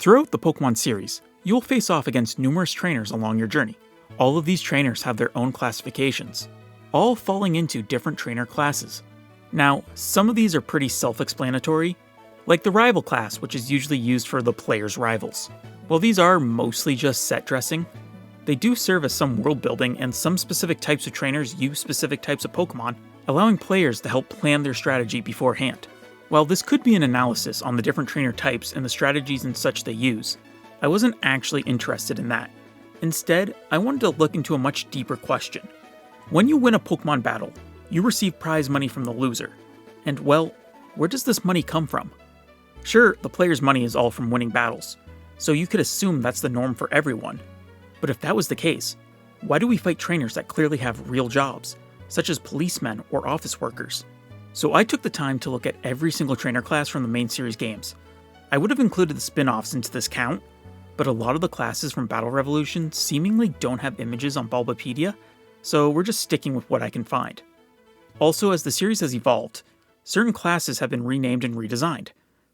Throughout the Pokémon series, you will face off against numerous trainers along your journey. All of these trainers have their own classifications, all falling into different trainer classes. Now, some of these are pretty self-explanatory, like the rival class, which is usually used for the player's rivals. While these are mostly just set dressing, they do serve as some world building, and some specific types of trainers use specific types of Pokémon, allowing players to help plan their strategy beforehand. While this could be an analysis on the different trainer types and the strategies and such they use, I wasn't actually interested in that. Instead, I wanted to look into a much deeper question. When you win a Pokémon battle, you receive prize money from the loser. And well, where does this money come from? Sure, the player's money is all from winning battles, so you could assume that's the norm for everyone. But if that was the case, why do we fight trainers that clearly have real jobs, such as policemen or office workers? So I took the time to look at every single trainer class from the main series games. I would have included the spin-offs into this count, but a lot of the classes from Battle Revolution seemingly don't have images on Bulbapedia, so we're just sticking with what I can find. Also, as the series has evolved, certain classes have been renamed and redesigned.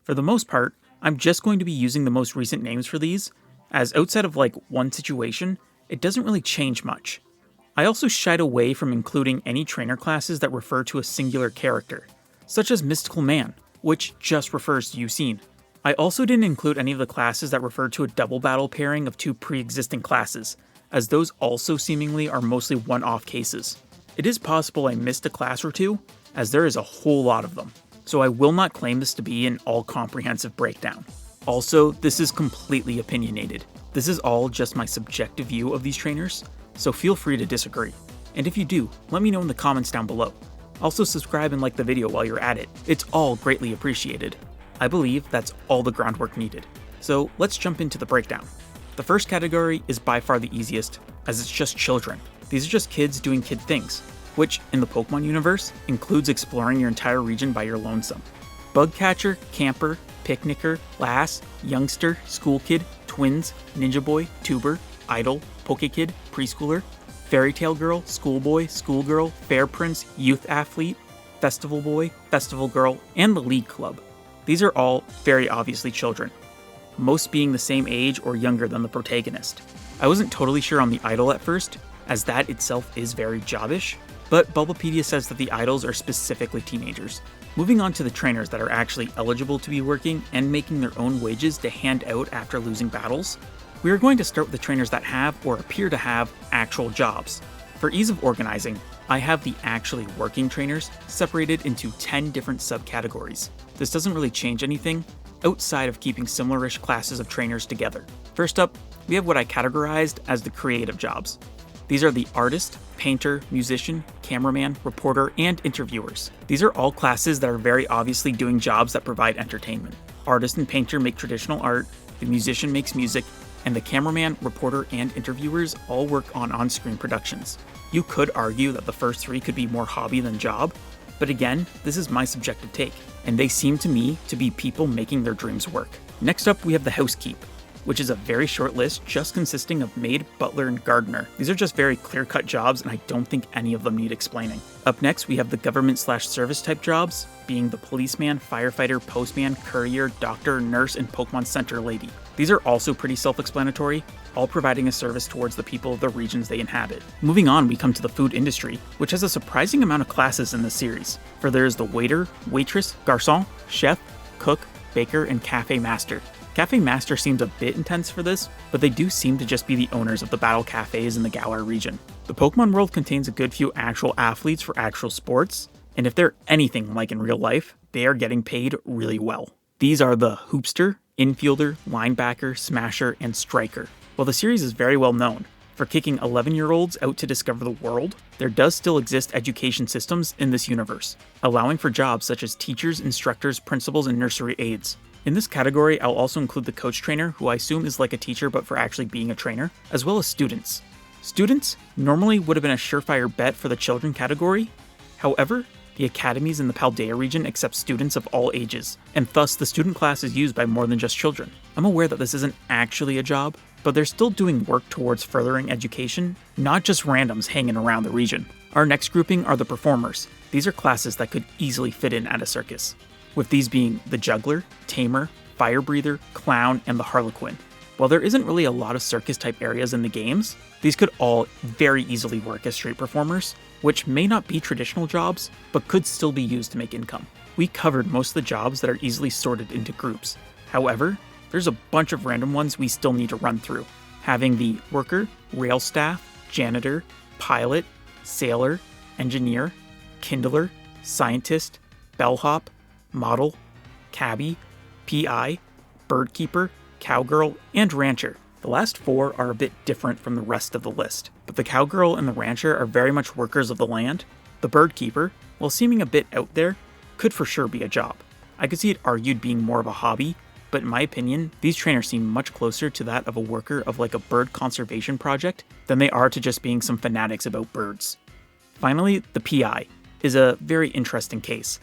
For the most part, I'm just going to be using the most recent names for these, as outside of like one situation, it doesn't really change much. I also shied away from including any trainer classes that refer to a singular character, such as Mystical Man, which just refers to Yucine. I also didn't include any of the classes that refer to a double battle pairing of two pre-existing classes, as those also seemingly are mostly one-off cases. It is possible I missed a class or two, as there is a whole lot of them, so I will not claim this to be an all-comprehensive breakdown. Also, this is completely opinionated. This is all just my subjective view of these trainers, so feel free to disagree. And if you do, let me know in the comments down below. Also subscribe and like the video while you're at it. It's all greatly appreciated. I believe that's all the groundwork needed. So let's jump into the breakdown. The first category is by far the easiest, as it's just children. These are just kids doing kid things, which, in the Pokemon universe, includes exploring your entire region by your lonesome. Bugcatcher, Camper, Picnicker, Lass, Youngster, School Kid, Twins, Ninja Boy, Tuber, Idol, Pokekid, Preschooler, Fairy Tale Girl, Schoolboy, Schoolgirl, Fair Prince, Youth Athlete, Festival Boy, Festival Girl, and the League Club. These are all very obviously children, most being the same age or younger than the protagonist. I wasn't totally sure on the idol at first, as that itself is very jobbish, but Bulbapedia says that the idols are specifically teenagers. Moving on to the trainers that are actually eligible to be working and making their own wages to hand out after losing battles, we are going to start with the trainers that have or appear to have actual jobs. For ease of organizing, I have the actually working trainers separated into 10 different subcategories. This doesn't really change anything outside of keeping similar-ish classes of trainers together. First up, we have what I categorized as the creative jobs. These are the artist, painter, musician, cameraman, reporter, and interviewers. These are all classes that are very obviously doing jobs that provide entertainment. Artist and painter make traditional art, the musician makes music, and the cameraman, reporter, and interviewers all work on on-screen productions. You could argue that the first three could be more hobby than job, but again, this is my subjective take, and they seem to me to be people making their dreams work. Next up, we have the housekeep, which is a very short list just consisting of maid, butler, and gardener. These are just very clear-cut jobs, and I don't think any of them need explaining. Up next, we have the government/service type jobs, being the policeman, firefighter, postman, courier, doctor, nurse, and Pokemon Center lady. These are also pretty self-explanatory, all providing a service towards the people of the regions they inhabit. Moving on, we come to the food industry, which has a surprising amount of classes in this series, for there is the waiter, waitress, garçon, chef, cook, baker, and cafe master. Cafe Master seems a bit intense for this, but they do seem to just be the owners of the battle cafes in the Galar region. The Pokemon world contains a good few actual athletes for actual sports, and if they're anything like in real life, they are getting paid really well. These are the Hoopster, Infielder, Linebacker, Smasher, and Striker. While the series is very well known for kicking 11-year-olds out to discover the world, there does still exist education systems in this universe, allowing for jobs such as teachers, instructors, principals, and nursery aides. In this category, I'll also include the coach trainer, who I assume is like a teacher but for actually being a trainer, as well as students. Students normally would have been a surefire bet for the children category. However, the academies in the Paldea region accept students of all ages, and thus the student class is used by more than just children. I'm aware that this isn't actually a job, but they're still doing work towards furthering education, not just randoms hanging around the region. Our next grouping are the performers. These are classes that could easily fit in at a circus, with these being the juggler, tamer, Fire Breather, Clown, and the Harlequin. While there isn't really a lot of circus-type areas in the games, these could all very easily work as street performers, which may not be traditional jobs, but could still be used to make income. We covered most of the jobs that are easily sorted into groups. However, there's a bunch of random ones we still need to run through, having the worker, rail staff, janitor, pilot, sailor, engineer, kindler, scientist, bellhop, model, cabbie, PI, birdkeeper, cowgirl, and rancher. The last 4 are a bit different from the rest of the list, but the cowgirl and the rancher are very much workers of the land. The birdkeeper, while seeming a bit out there, could for sure be a job. I could see it argued being more of a hobby, but in my opinion, these trainers seem much closer to that of a worker of like a bird conservation project than they are to just being some fanatics about birds. Finally, the PI is a very interesting case,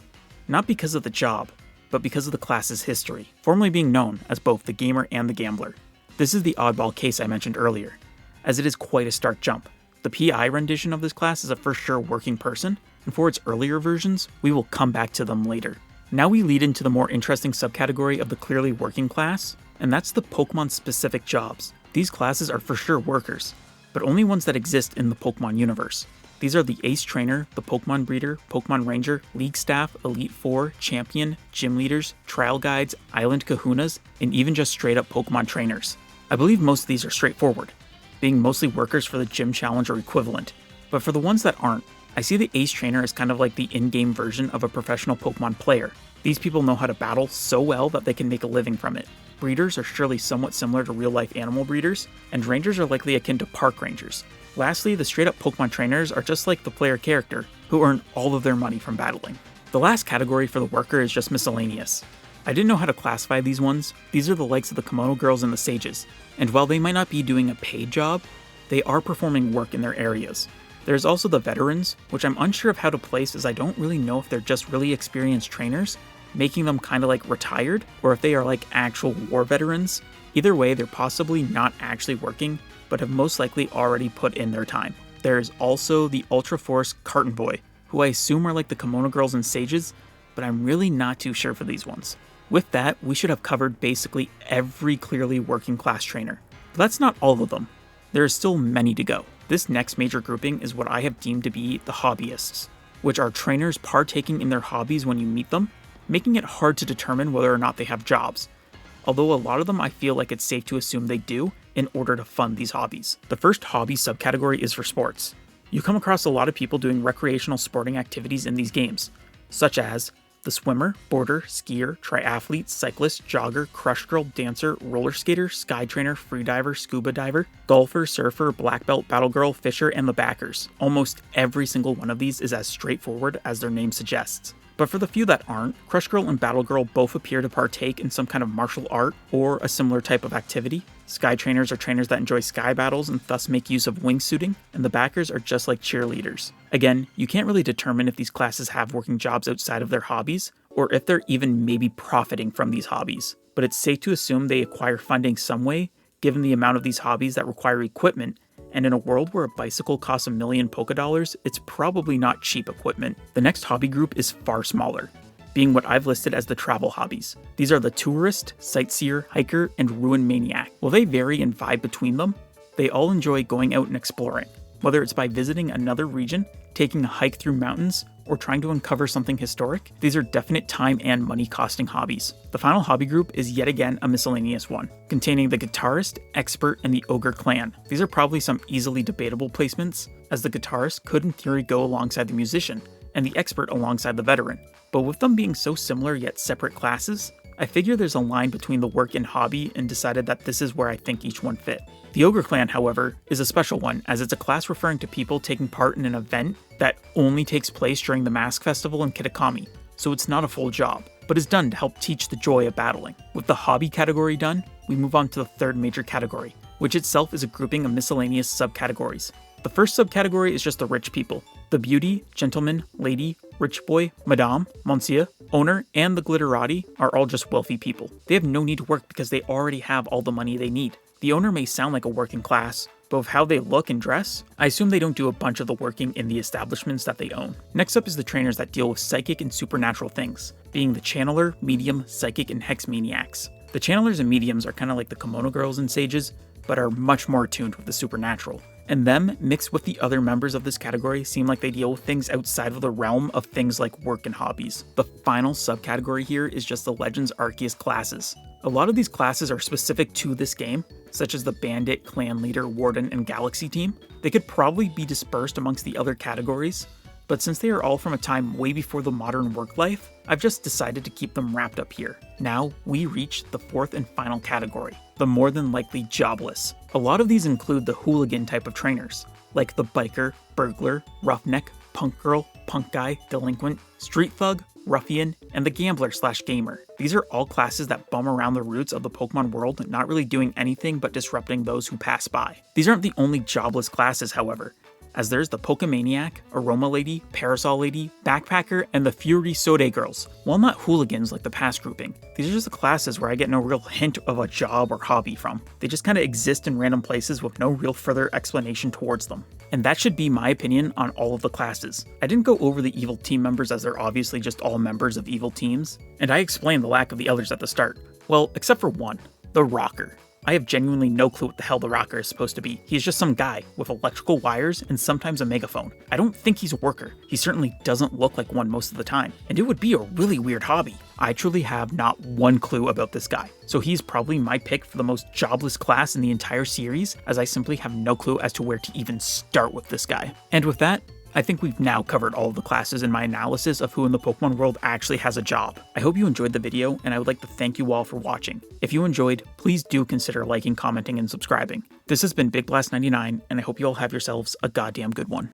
not because of the job, but because of the class's history, formerly being known as both the gamer and the gambler. This is the oddball case I mentioned earlier, as it is quite a stark jump. The PI rendition of this class is a for sure working person, and for its earlier versions, we will come back to them later. Now we lead into the more interesting subcategory of the clearly working class, and that's the Pokemon-specific jobs. These classes are for sure workers, but only ones that exist in the Pokemon universe. These are the Ace Trainer, the Pokemon Breeder, Pokemon Ranger, League Staff, Elite Four, Champion, Gym Leaders, Trial Guides, Island Kahunas, and even just straight up Pokemon Trainers. I believe most of these are straightforward, being mostly workers for the Gym Challenge or equivalent, but for the ones that aren't, I see the Ace Trainer as kind of like the in-game version of a professional Pokemon player. These people know how to battle so well that they can make a living from it. Breeders are surely somewhat similar to real-life animal breeders, and Rangers are likely akin to park rangers. Lastly, the straight-up Pokemon trainers are just like the player character, who earn all of their money from battling. The last category for the worker is just miscellaneous. I didn't know how to classify these ones. These are the likes of the Kimono Girls and the Sages, and while they might not be doing a paid job, they are performing work in their areas. There's also the Veterans, which I'm unsure of how to place as I don't really know if they're just really experienced trainers, making them kind of like retired, or if they are like actual war veterans. Either way, they're possibly not actually working, but have most likely already put in their time. There's also the Ultra Force Carton Boy, who I assume are like the Kimono Girls and Sages, but I'm really not too sure for these ones. With that, we should have covered basically every clearly working class trainer. But that's not all of them. There are still many to go. This next major grouping is what I have deemed to be the hobbyists, which are trainers partaking in their hobbies when you meet them, making it hard to determine whether or not they have jobs. Although a lot of them I feel like it's safe to assume they do in order to fund these hobbies. The first hobby subcategory is for sports. You come across a lot of people doing recreational sporting activities in these games, such as the swimmer, boarder, skier, triathlete, cyclist, jogger, crush girl, dancer, roller skater, sky trainer, freediver, scuba diver, golfer, surfer, black belt, battle girl, fisher, and the backers. Almost every single one of these is as straightforward as their name suggests. But for the few that aren't, Crush Girl and Battle Girl both appear to partake in some kind of martial art or a similar type of activity. Sky Trainers are trainers that enjoy sky battles and thus make use of wingsuiting, and the backers are just like cheerleaders. Again, you can't really determine if these classes have working jobs outside of their hobbies, or if they're even maybe profiting from these hobbies. But it's safe to assume they acquire funding some way, given the amount of these hobbies that require equipment, and in a world where a bicycle costs $1 million Poké-Dollars, it's probably not cheap equipment. The next hobby group is far smaller, being what I've listed as the travel hobbies. These are the tourist, sightseer, hiker, and ruin maniac. While they vary in vibe between them, they all enjoy going out and exploring, whether it's by visiting another region, taking a hike through mountains, or trying to uncover something historic. These are definite time and money costing hobbies. The final hobby group is yet again a miscellaneous one, containing the guitarist, expert, and the ogre clan. These are probably some easily debatable placements, as the guitarist could in theory go alongside the musician, and the expert alongside the veteran. But with them being so similar yet separate classes, I figure there's a line between the work and hobby and decided that this is where I think each one fit. The Ogre Clan, however, is a special one, as it's a class referring to people taking part in an event that only takes place during the Mask Festival in Kitakami, so it's not a full job, but is done to help teach the joy of battling. With the hobby category done, we move on to the third major category, which itself is a grouping of miscellaneous subcategories. The first subcategory is just the rich people. The beauty, gentleman, lady, rich boy, madame, monsieur, owner, and the glitterati are all just wealthy people. They have no need to work because they already have all the money they need. The owner may sound like a working class, but with how they look and dress, I assume they don't do a bunch of the working in the establishments that they own. Next up is the trainers that deal with psychic and supernatural things, being the channeler, medium, psychic, and hex maniacs. The channelers and mediums are kind of like the kimono girls and sages, but are much more attuned with the supernatural. And them, mixed with the other members of this category, seem like they deal with things outside of the realm of things like work and hobbies. The final subcategory here is just the Legends Arceus classes. A lot of these classes are specific to this game, such as the Bandit, Clan Leader, Warden, and Galaxy team. They could probably be dispersed amongst the other categories, but since they are all from a time way before the modern work life, I've just decided to keep them wrapped up here. Now, we reach the fourth and final category, the more than likely jobless. A lot of these include the hooligan type of trainers, like the biker, burglar, roughneck, punk girl, punk guy, delinquent, street thug, ruffian, and the gambler/gamer. These are all classes that bum around the roots of the Pokemon world, not really doing anything but disrupting those who pass by. These aren't the only jobless classes, however, as there's the Pokemaniac, Aroma Lady, Parasol Lady, Backpacker, and the Fury Sode Girls. While not hooligans like the past grouping, these are just the classes where I get no real hint of a job or hobby from. They just kinda exist in random places with no real further explanation towards them. And that should be my opinion on all of the classes. I didn't go over the evil team members as they're obviously just all members of evil teams, and I explained the lack of the others at the start. Well, except for one, the Rocker. I have genuinely no clue what the hell the Rocker is supposed to be. He's just some guy with electrical wires and sometimes a megaphone. I don't think he's a worker. He certainly doesn't look like one most of the time, and it would be a really weird hobby. I truly have not one clue about this guy, so he's probably my pick for the most jobless class in the entire series, as I simply have no clue as to where to even start with this guy. And with that, I think we've now covered all of the classes in my analysis of who in the Pokemon world actually has a job. I hope you enjoyed the video, and I would like to thank you all for watching. If you enjoyed, please do consider liking, commenting, and subscribing. This has been Big Blast 99, and I hope you all have yourselves a goddamn good one.